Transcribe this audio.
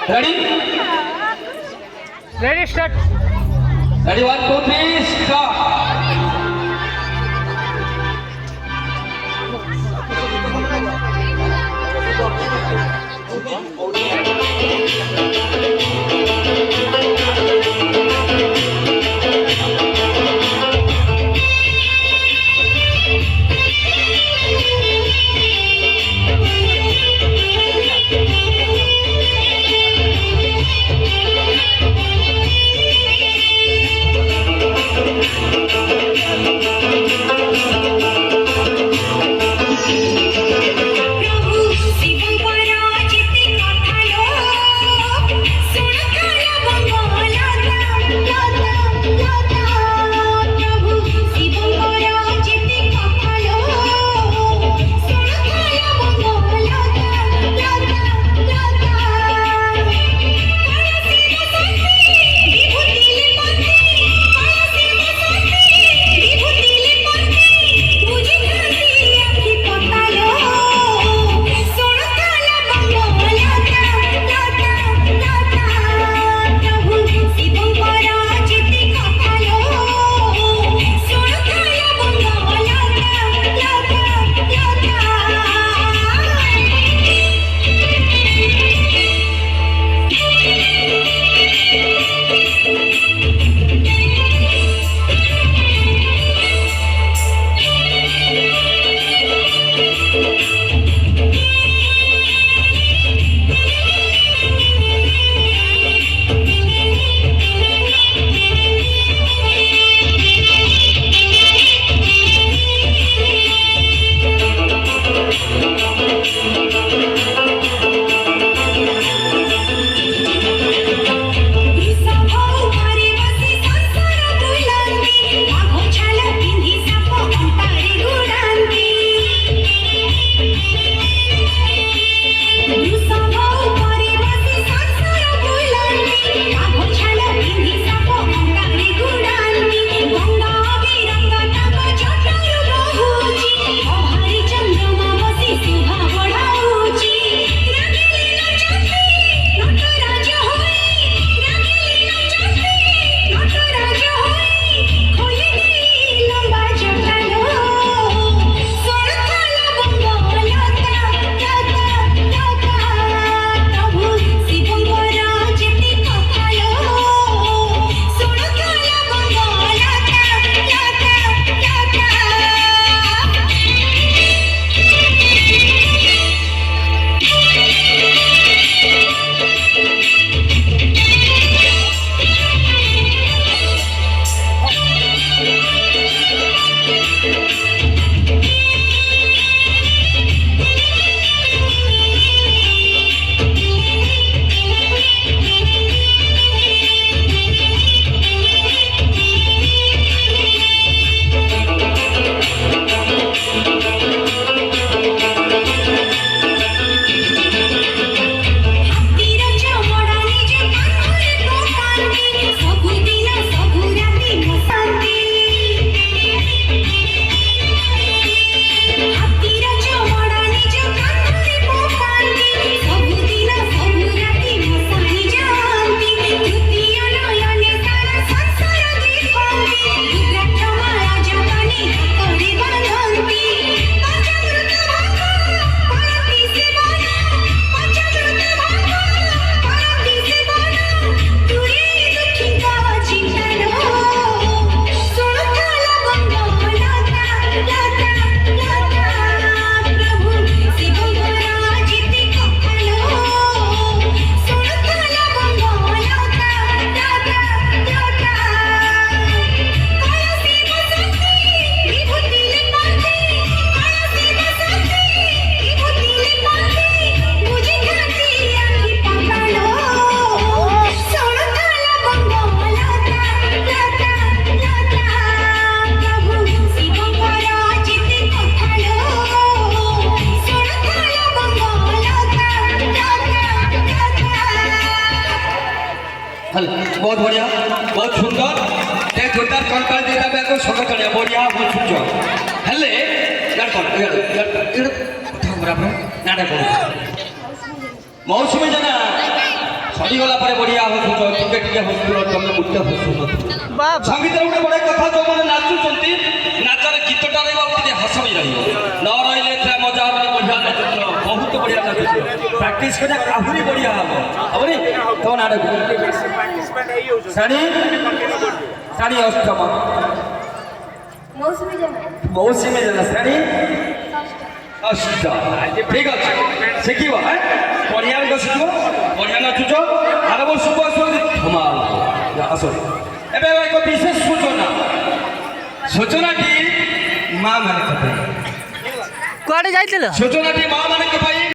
Ready? Ready, start. Ready, 1, 2, 3, start. बहुत बढ़िया बहुत सुंदर एक जोरदार कंकाल देता मैं को संग चढ़िया बढ़िया बहुत सुंदर हेले यार कौन यार हमरा पर नाटक करो मौसमी जना ସରିଗଲା ପରେ ବଢ଼ିଆ ହସୁଛ ଟିକେ ଟିକେ ହସୁଥିଲ ତମେ ମୁଖ୍ୟ ହସୁନଥିଲ ବାବା ସଙ୍ଗୀତର ଗୋଟେ ବଡ଼ କଥା ଯେଉଁମାନେ ନାଚୁଛନ୍ତି ନାଚରେ ଗୀତଟା ରହିବ ଆଉ ଟିକେ ହସ ବି ରହିବ ନ ରହିଲେ ଏଥିରେ ମଜା ହେବନି ବଢ଼ିଆ ନାଚୁଥିଲ ବହୁତ ବଢ଼ିଆ ନାଚୁଥିଲ ପ୍ରାକ୍ଟିସ୍ କଲେ ଆହୁରି ବଢ଼ିଆ ହବ ହବନି ତମ ନାଟକ ଶାଢ଼ୀ ଶାଢ଼ୀ ଅଷ୍ଟମ ମୌସୁମୀ ଜେନା ଶାଢ଼ୀ ଅଷ୍ଟ ଠିକ ଅଛି ଶିଖିବ ବଢ଼ିଆ ଶିଖିବ ବଢ଼ିଆ ନାଚୁଛ ଆର ବର୍ଷକୁ ଆସିବ ଆସ ଏବେ ଏକ ବିଶେଷ ସୂଚନାଟି ମା ମାନଙ୍କ ପାଇଁ କୁଆଡ଼େ ଯାଇଥିଲ? ସୂଚନାଟି ମା ମାନଙ୍କ ପାଇଁ